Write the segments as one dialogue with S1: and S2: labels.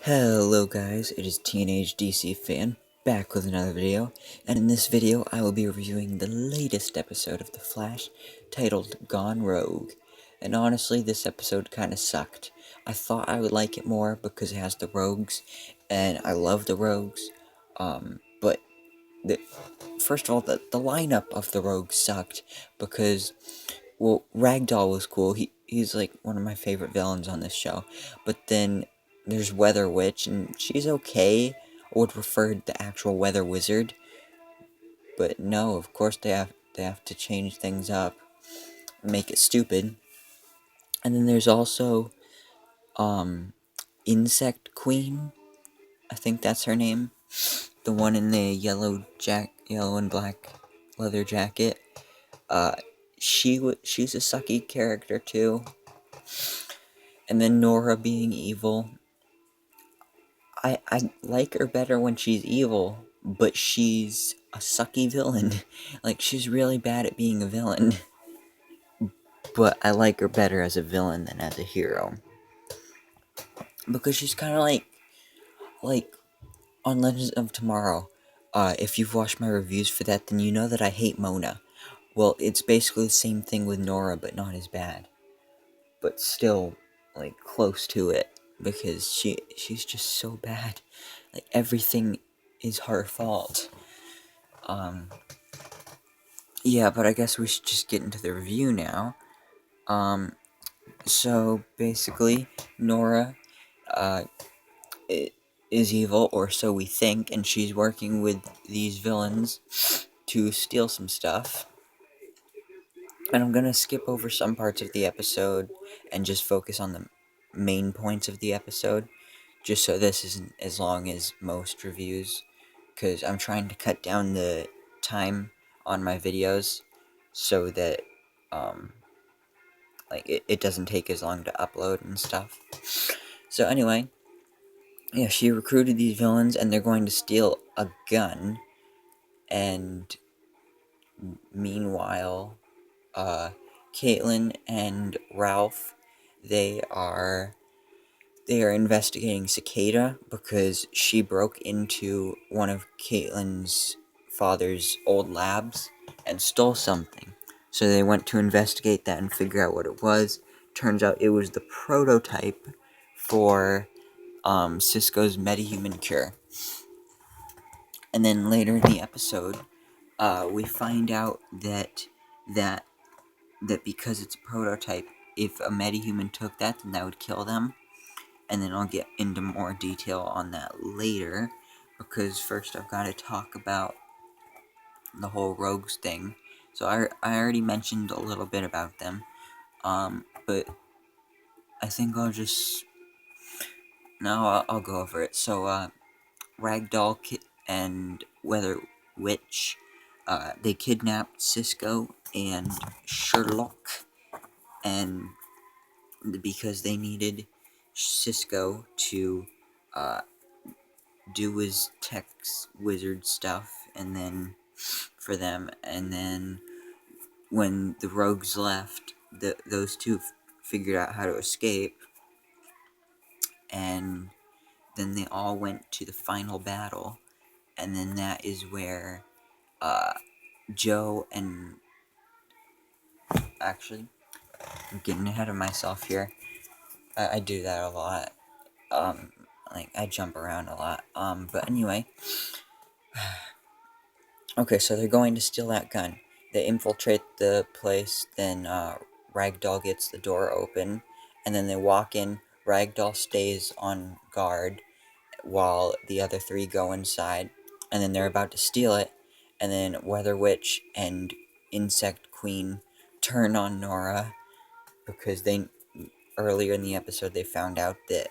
S1: Hello guys, it is Teenage DC Fan, back with another video, and in this video I will be reviewing the latest episode of The Flash, titled Gone Rogue. And honestly, this episode kinda sucked. I thought I would like it more because it has the Rogues, and I love the Rogues, but first of all, the lineup of the Rogues sucked, because, well, Ragdoll was cool, he's like one of my favorite villains on this show, but then there's Weather Witch, and she's okay. I would prefer the actual Weather Wizard, but no, of course they have to change things up, make it stupid. And then there's also Insect Queen, I think that's her name, the one in the yellow and black leather jacket. She's a sucky character too. And then Nora being evil. I like her better when she's evil, but she's a sucky villain. Like, she's really bad at being a villain. But I like her better as a villain than as a hero. Because she's kind of like, on Legends of Tomorrow. If you've watched my reviews for that, then you know that I hate Mona. Well, it's basically the same thing with Nora, but not as bad. But still, like, close to it. Because she's just so bad. Like, everything is her fault. Yeah, but I guess we should just get into the review now. So basically, Nora, is evil, or so we think, and she's working with these villains to steal some stuff. And I'm gonna skip over some parts of the episode and just focus on the main points of the episode, just so this isn't as long as most reviews, because I'm trying to cut down the time on my videos so that, like, it doesn't take as long to upload and stuff. So anyway, yeah, she recruited these villains, and they're going to steal a gun, and meanwhile, Caitlin and Ralph, they are investigating Cicada because she broke into one of Caitlin's father's old labs and stole something. So they went to investigate that and figure out what it was. Turns out it was the prototype for Cisco's metahuman cure. And then later in the episode, we find out that because it's a prototype, if a metahuman took that, then that would kill them. And then I'll get into more detail on that later, because first I've got to talk about the whole rogues thing. So I already mentioned a little bit about them, but I think I'll go over it. So Ragdoll and Weather Witch, they kidnapped Cisco and Sherlock, and because they needed Cisco to do his tech wizard stuff, and then for them, and then when the rogues left, those two figured out how to escape, and then they all went to the final battle, and then that is where Joe and actually, I'm getting ahead of myself here. I do that a lot. Like, I jump around a lot. But anyway. Okay, so they're going to steal that gun. They infiltrate the place, then Ragdoll gets the door open, and then they walk in. Ragdoll stays on guard while the other three go inside, and then they're about to steal it, and then Weather Witch and Insect Queen turn on Nora, because earlier in the episode they found out that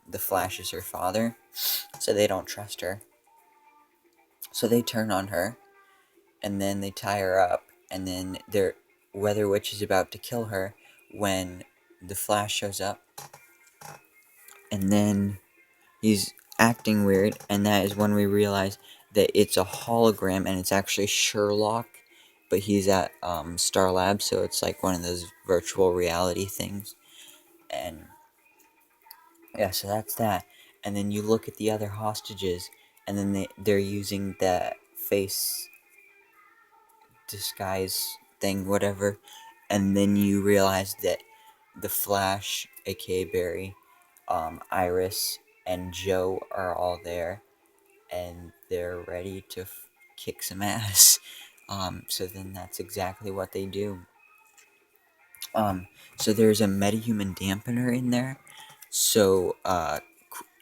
S1: the Flash is her father, so they don't trust her. So they turn on her, and then they tie her up, and then Weather Witch is about to kill her when the Flash shows up, and then he's acting weird, and that is when we realize that it's a hologram, and it's actually Sherlock, but he's at Star Labs, so it's like one of those virtual reality things. And yeah, so that's that. and then you look at the other hostages, and then they're using that face disguise thing, whatever, and then you realize that the Flash, aka Barry, Iris, and Joe are all there, and they're ready to kick some ass. So then that's exactly what they do. So there's a metahuman dampener in there. So,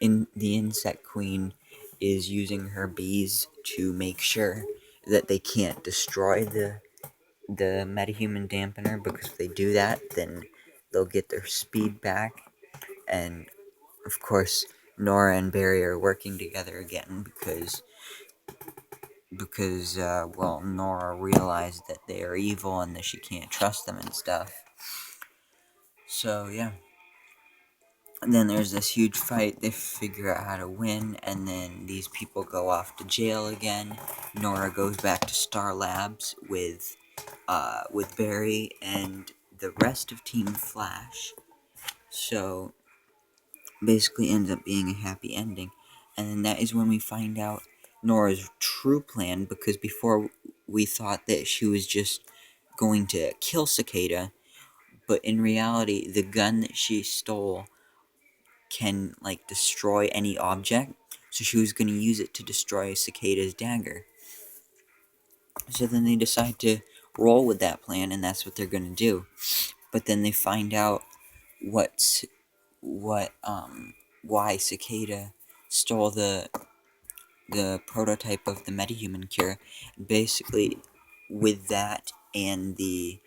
S1: in the insect queen is using her bees to make sure that they can't destroy the metahuman dampener, because if they do that, then they'll get their speed back. And of course, Nora and Barry are working together again because well, Nora realized that they are evil and that she can't trust them and stuff. So yeah. And then there's this huge fight. They figure out how to win, and then these people go off to jail again. Nora goes back to Star Labs with Barry and the rest of Team Flash. So basically, ends up being a happy ending. And then that is when we find out Nora's true plan, because before we thought that she was just going to kill Cicada, but in reality, the gun that she stole can, like, destroy any object, so she was going to use it to destroy Cicada's dagger. So then they decide to roll with that plan, and that's what they're going to do. But then they find out why Cicada stole the prototype of the metahuman cure. Basically, with that and the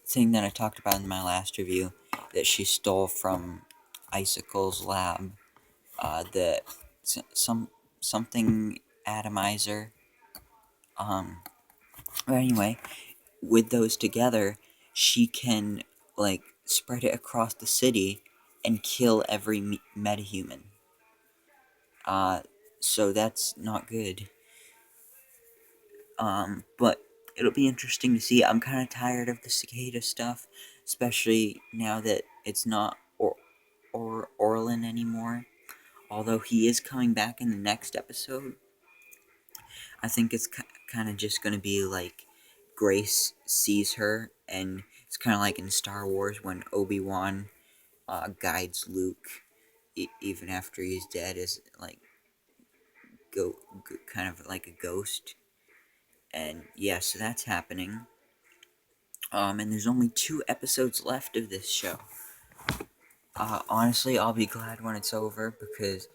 S1: thing that I talked about in my last review that she stole from Icicle's lab, the something atomizer. But anyway, with those together, she can, like, spread it across the city and kill every metahuman. So that's not good. But it'll be interesting to see. I'm kind of tired of the Cicada stuff, especially now that it's not Orlin anymore. Although he is coming back in the next episode, I think it's kind of just going to be like Grace sees her, and it's kind of like in Star Wars when Obi-Wan guides Luke even after he's dead, is like kind of like a ghost. And yeah, so that's happening. And there's only 2 episodes left of this show. Honestly, I'll be glad when it's over, because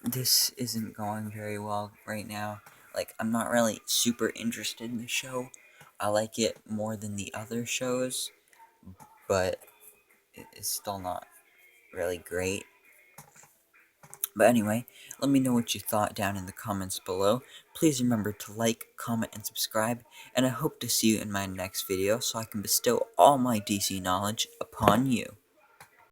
S1: this isn't going very well right now. Like, I'm not really super interested in the show. I like it more than the other shows, but it's still not really great. But anyway, let me know what you thought down in the comments below. Please remember to like, comment, and subscribe, and I hope to see you in my next video so I can bestow all my DC knowledge upon you.